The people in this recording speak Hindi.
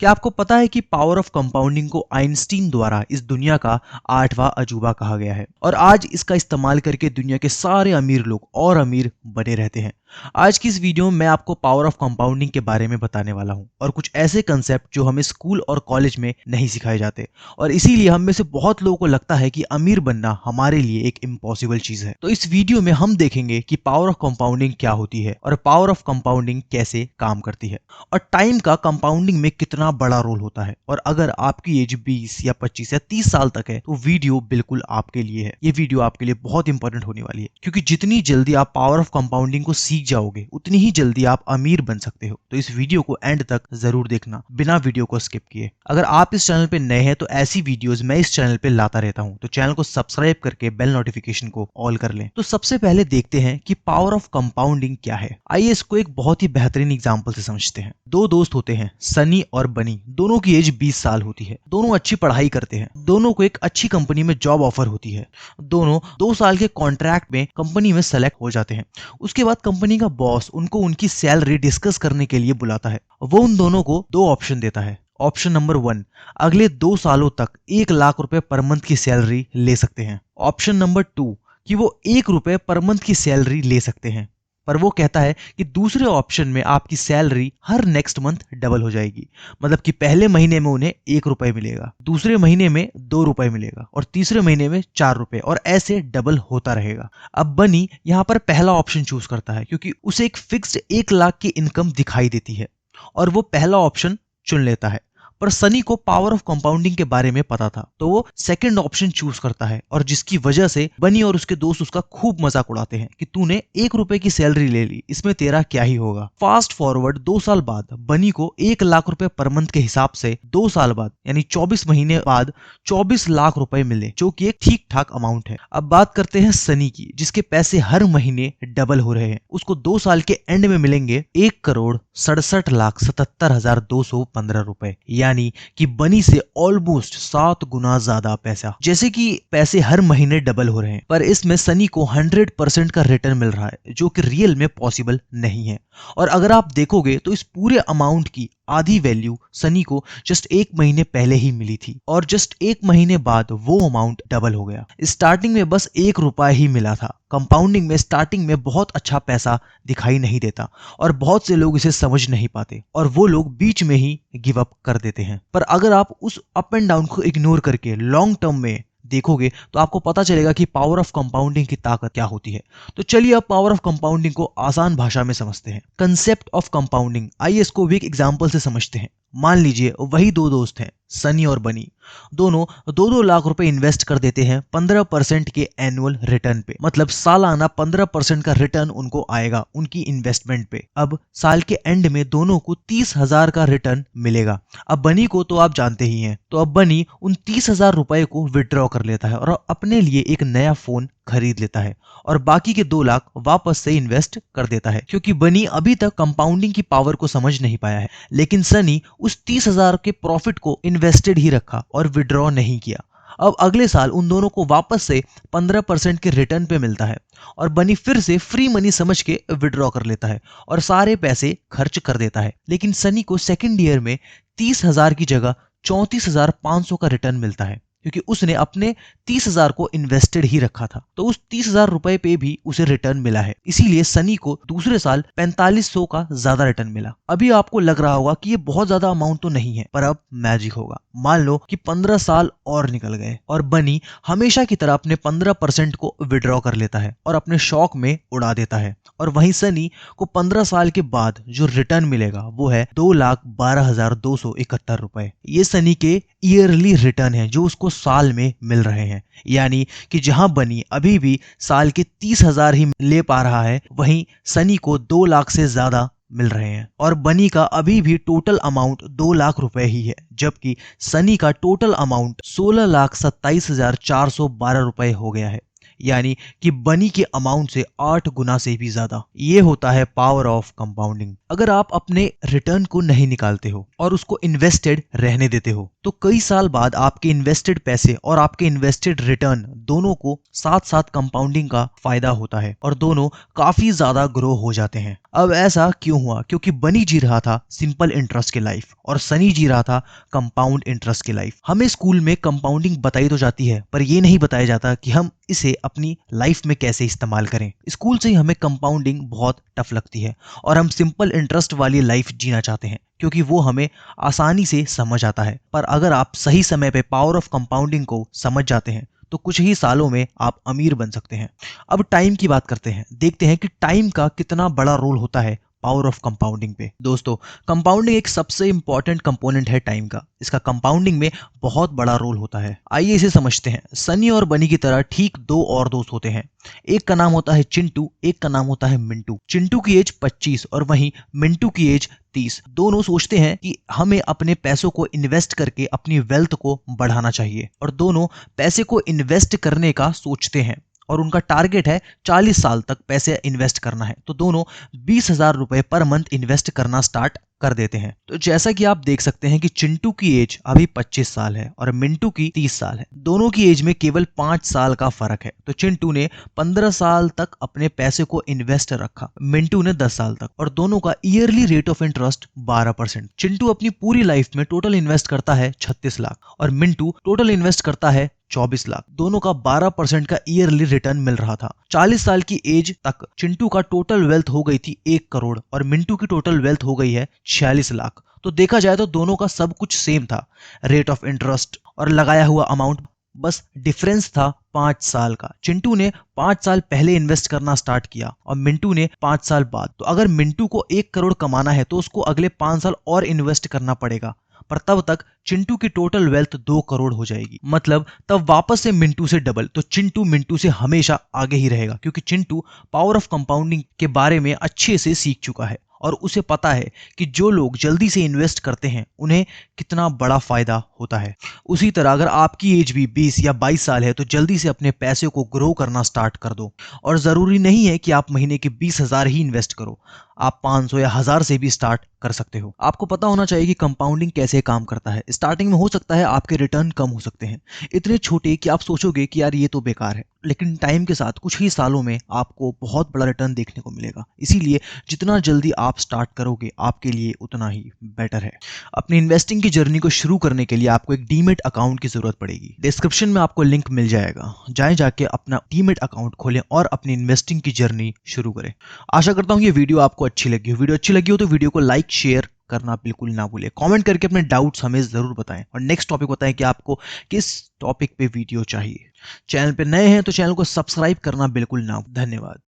क्या आपको पता है कि पावर ऑफ कंपाउंडिंग को आइंस्टीन द्वारा इस दुनिया का 8वां अजूबा कहा गया है और आज इसका इस्तेमाल करके दुनिया के सारे अमीर लोग और अमीर बने रहते हैं। आज की इस वीडियो में मैं आपको पावर ऑफ कंपाउंडिंग के बारे में बताने वाला हूं और कुछ ऐसे कंसेप्ट जो हमें स्कूल और कॉलेज में नहीं सिखाए जाते और इसीलिए हम में से बहुत लोगों को लगता है कि अमीर बनना हमारे लिए एक इम्पॉसिबल चीज है। तो इस वीडियो में हम देखेंगे कि पावर ऑफ कंपाउंडिंग क्या होती है और पावर ऑफ कंपाउंडिंग कैसे काम करती है और टाइम का कंपाउंडिंग में कितना बड़ा रोल होता है। और अगर आपकी एज 20 या 25 या 30 साल तक है तो वीडियो बिल्कुल आपके लिए है। ये वीडियो आपके लिए बहुत इंपॉर्टेंट होने वाली है क्योंकि जितनी जल्दी आप पावर ऑफ कंपाउंडिंग को सीख जाओगे उतनी ही जल्दी आप अमीर बन सकते हो। तो इस वीडियो को एंड तक जरूर देखना बिना वीडियो को स्किप किए। अगर आप इस चैनल पे नए हैं तो ऐसी वीडियोस मैं इस चैनल पे लाता रहता हूं, तो चैनल को सब्सक्राइब करके बेल नोटिफिकेशन को ऑल कर लें। तो सबसे पहले देखते हैं कि पावर ऑफ कंपाउंडिंग क्या है। आइए इसको एक बहुत ही बेहतरीन एग्जांपल से समझते हैं। दो दोस्त होते हैं, सनी और बनी। दोनों की एज 20 साल होती है। दोनों अच्छी पढ़ाई करते हैं। दोनों को एक अच्छी कंपनी में जॉब ऑफर होती है। दोनों 2 साल के कॉन्ट्रैक्ट में कंपनी में सेलेक्ट हो जाते हैं। उसके बाद कंपनी का बॉस उनको उनकी सैलरी डिस्कस करने के लिए बुलाता है। वो उन दोनों को 2 ऑप्शन देता है। ऑप्शन नंबर 1, अगले 2 सालों तक 1 लाख रुपए पर मंथ की सैलरी ले सकते हैं। ऑप्शन नंबर 2 कि वो 1 रुपए पर मंथ की सैलरी ले सकते हैं, पर वो कहता है कि दूसरे ऑप्शन में आपकी सैलरी हर नेक्स्ट मंथ डबल हो जाएगी। मतलब कि पहले महीने में उन्हें 1 रुपए मिलेगा, दूसरे महीने में 2 रुपए मिलेगा और तीसरे महीने में 4 रुपए, और ऐसे डबल होता रहेगा। अब बनी यहाँ पर पहला ऑप्शन चूज करता है क्योंकि उसे एक फिक्स्ड 1 लाख की इनकम दिखाई देती है और वो पहला ऑप्शन चुन लेता है। पर सनी को पावर ऑफ कंपाउंडिंग के बारे में पता था तो वो सेकंड ऑप्शन चूज करता है, और जिसकी वजह से बनी और उसके दोस्त उसका खूब मजाक उड़ाते हैं कि तूने 1 रुपए की सैलरी ले ली, इसमें तेरा क्या ही होगा। फास्ट फॉरवर्ड 2 साल बाद बनी को 1 लाख रुपए पर मंथ के हिसाब से 2 साल बाद यानी 24 महीने बाद 24 लाख रुपए मिले, जो कि एक ठीक ठाक अमाउंट है। अब बात करते हैं सनी की, जिसके पैसे हर महीने डबल हो रहे हैं। उसको 2 साल के एंड में मिलेंगे 1,67,77,215 रुपए, यानी कि बनी से ऑलमोस्ट 7 गुना ज्यादा पैसा। जैसे कि पैसे हर महीने डबल हो रहे हैं, पर इसमें सनी को 100% का रिटर्न मिल रहा है, जो कि रियल में पॉसिबल नहीं है। और अगर आप देखोगे तो इस पूरे अमाउंट की आधी वैल्यू सनी को जस्ट 1 महीने पहले ही मिली थी और जस्ट 1 महीने बाद वो अमाउंट डबल हो गया। स्टार्टिंग में बस 1 रुपया ही मिला था। कंपाउंडिंग में स्टार्टिंग में बहुत अच्छा पैसा दिखाई नहीं देता और बहुत से लोग इसे समझ नहीं पाते और वो लोग बीच में ही गिव अप कर देते हैं। पर अगर आप उस अप एंड डाउन को इग्नोर करके लॉन्ग टर्म में देखोगे तो आपको पता चलेगा कि पावर ऑफ कंपाउंडिंग की ताकत क्या होती है। तो चलिए अब पावर ऑफ कंपाउंडिंग को आसान भाषा में समझते हैं। कंसेप्ट ऑफ कंपाउंडिंग, आइए इसको भी एक एग्जांपल से समझते हैं। मान लीजिए वही 2 दोस्त हैं, सनी और बनी। दोनों 2-2 लाख रुपए इन्वेस्ट कर देते हैं 15% के एनुअल रिटर्न पे। मतलब सालाना 15% का रिटर्न उनको आएगा उनकी इन्वेस्टमेंट पे। अब साल के एंड में दोनों को 30,000 का रिटर्न मिलेगा। अब बनी को तो आप जानते ही हैं, तो अब बनी उन 30,000 रुपए को विड्रॉ कर लेता है और अपने लिए एक नया फोन खरीद लेता है और बाकी के 2 लाख वापस से इन्वेस्ट कर देता है, क्योंकि बनी अभी तक कंपाउंडिंग की पावर को समझ नहीं पाया है। लेकिन सनी उस 30,000 के प्रॉफिट को इन्वेस्टेड ही रखा और विड्रॉ नहीं किया। अब अगले साल उन दोनों को वापस से 15% के रिटर्न पे मिलता है और बनी फिर से फ्री मनी समझ के विड्रॉ कर लेता है और सारे पैसे खर्च कर देता है। लेकिन सनी को सेकेंड ईयर में 30,000 की जगह 34,500 का रिटर्न मिलता है, क्योंकि उसने अपने 30,000 को इन्वेस्टेड ही रखा था। तो उस 30,000 रुपए पे भी उसे रिटर्न मिला है, इसीलिए सनी को दूसरे साल 4500 का ज्यादा रिटर्न मिला। अभी आपको लग रहा होगा कि ये बहुत ज्यादा अमाउंट तो नहीं है, पर अब मैजिक होगा। मान लो कि 15 साल और निकल गए और बनी हमेशा की तरह अपने 15% को विड्रॉ कर लेता है और अपने शौक में उड़ा देता है। और वहीं सनी को 15 साल के बाद जो रिटर्न मिलेगा वो है 2,12,271 रुपए। ये सनी के ईयरली रिटर्न है जो उसको साल में मिल रहे हैं। यानी कि जहां बनी अभी भी साल के 30,000 ही ले पा रहा है, वहीं सनी को 2 लाख से ज्यादा मिल रहे हैं। और बनी का अभी भी टोटल अमाउंट 2 लाख रुपए ही है, जबकि सनी का टोटल अमाउंट 16,27,412 रुपए हो गया है। यानी कि बनी के अमाउंट से 8 गुना से भी ज्यादा। ये होता है पावर ऑफ कंपाउंडिंग। अगर आप अपने रिटर्न को नहीं निकालते हो और उसको इन्वेस्टेड रहने देते हो तो कई साल बाद आपके इन्वेस्टेड पैसे और आपके इन्वेस्टेड रिटर्न दोनों को साथ साथ कंपाउंडिंग का फायदा होता है और दोनों काफी ज्यादा ग्रो हो जाते हैं। अब ऐसा क्यों हुआ? क्योंकि बनी जी रहा था सिंपल इंटरेस्ट की लाइफ और सनी जी रहा था कंपाउंड इंटरेस्ट की लाइफ। हमें स्कूल में कंपाउंडिंग बताई तो जाती है पर यह नहीं बताया जाता कि हम इसे अपनी लाइफ में कैसे इस्तेमाल करें। स्कूल से ही हमें कंपाउंडिंग बहुत टफ लगती है और हम सिंपल इंटरेस्ट वाली लाइफ जीना चाहते हैं क्योंकि वो हमें आसानी से समझ आता है। पर अगर आप सही समय पे पावर ऑफ कंपाउंडिंग को समझ जाते हैं तो कुछ ही सालों में आप अमीर बन सकते हैं। अब टाइम की बात करते हैं, देखते हैं कि टाइम का कितना बड़ा रोल होता है पावर ऑफ कंपाउंडिंग पे। दोस्तों, कंपाउंडिंग एक सबसे इंपॉर्टेंट कंपोनेंट है टाइम का। इसका कंपाउंडिंग में बहुत बड़ा रोल होता है। आइए इसे समझते हैं। सनी और बनी की तरह ठीक दो और दोस्त होते हैं। एक का नाम होता है चिंटू, एक का नाम होता है मिंटू। चिंटू की एज 25 और वहीं मिंटू की एज 30। दोनों सोचते हैं कि हमें अपने पैसों को इन्वेस्ट करके अपनी वेल्थ को बढ़ाना चाहिए और दोनों पैसे को इन्वेस्ट करने का सोचते हैं और उनका टारगेट है 40 साल तक पैसे इन्वेस्ट करना है। तो दोनों 20,000 रुपए पर मंथ इन्वेस्ट करना स्टार्ट कर देते हैं। तो जैसा कि आप देख सकते हैं कि चिंटू की एज अभी 25 साल है और मिंटू की 30 साल है। दोनों की एज में केवल 5 साल का फर्क है। तो चिंटू ने 15 साल तक अपने पैसे को इन्वेस्ट रखा, मिंटू ने 10 साल तक, और दोनों का yearly rate of interest 12%। Chintu अपनी पूरी लाइफ में टोटल इन्वेस्ट करता है 36 लाख और मिंटू टोटल इन्वेस्ट करता है 24 लाख। दोनों का 12% का ईयरली रिटर्न मिल रहा था। 40 साल की एज तक चिंटू का टोटल वेल्थ हो गई थी 1 करोड़ और मिंटू की टोटल वेल्थ हो गई है 46 लाख। तो देखा जाए तो दोनों का सब कुछ सेम था, रेट ऑफ इंटरेस्ट और लगाया हुआ अमाउंट, बस डिफरेंस था 5 साल का। चिंटू ने 5 साल पहले इन्वेस्ट करना स्टार्ट किया और मिंटू ने 5 साल बाद। तो अगर मिंटू को 1 करोड़ कमाना है तो उसको अगले 5 साल और इन्वेस्ट करना पड़ेगा, पर तब तक चिंटू की टोटल वेल्थ 2 करोड़ हो जाएगी। मतलब तब वापस से मिंटू से डबल। तो चिंटू मिंटू से हमेशा आगे ही रहेगा क्योंकि चिंटू पावर ऑफ कंपाउंडिंग के बारे में अच्छे से सीख चुका है और उसे पता है कि जो लोग जल्दी से इन्वेस्ट करते हैं उन्हें कितना बड़ा फायदा होता है। उसी तरह अगर आपकी एज भी 20 या 22 साल है तो जल्दी से अपने पैसे को ग्रो करना स्टार्ट कर दो। और जरूरी नहीं है कि आप महीने के 20,000 ही इन्वेस्ट करो, आप 500 या 1000 से भी स्टार्ट कर सकते हो। आपको पता होना चाहिए कि कंपाउंडिंग कैसे काम करता है। स्टार्टिंग में हो सकता है आपके रिटर्न कम हो सकते हैं, इतने छोटे कि आप सोचोगे कि यार ये तो बेकार है, लेकिन टाइम के साथ कुछ ही सालों में आपको बहुत बड़ा रिटर्न देखने को मिलेगा। इसीलिए जितना जल्दी आप स्टार्ट करोगे आपके लिए उतना ही बेटर है। अपनी इन्वेस्टिंग की जर्नी को शुरू करने के लिए आपको एक डीमेट अकाउंट की जरूरत पड़ेगी। डिस्क्रिप्शन में आपको लिंक मिल जाएगा, जाके अपना डीमेट अकाउंट खोलें और अपनी इन्वेस्टिंग की जर्नी शुरू करें। आशा करता हूं ये वीडियो आपको अच्छी लगी हो। वीडियो अच्छी लगी हो तो वीडियो को लाइक शेयर करना बिल्कुल ना भूलें। कमेंट करके अपने डाउट्स हमें जरूर बताएं और नेक्स्ट टॉपिक बताएं कि आपको किस टॉपिक पे वीडियो चाहिए। चैनल पे नए हैं तो चैनल को सब्सक्राइब करना बिल्कुल ना। धन्यवाद।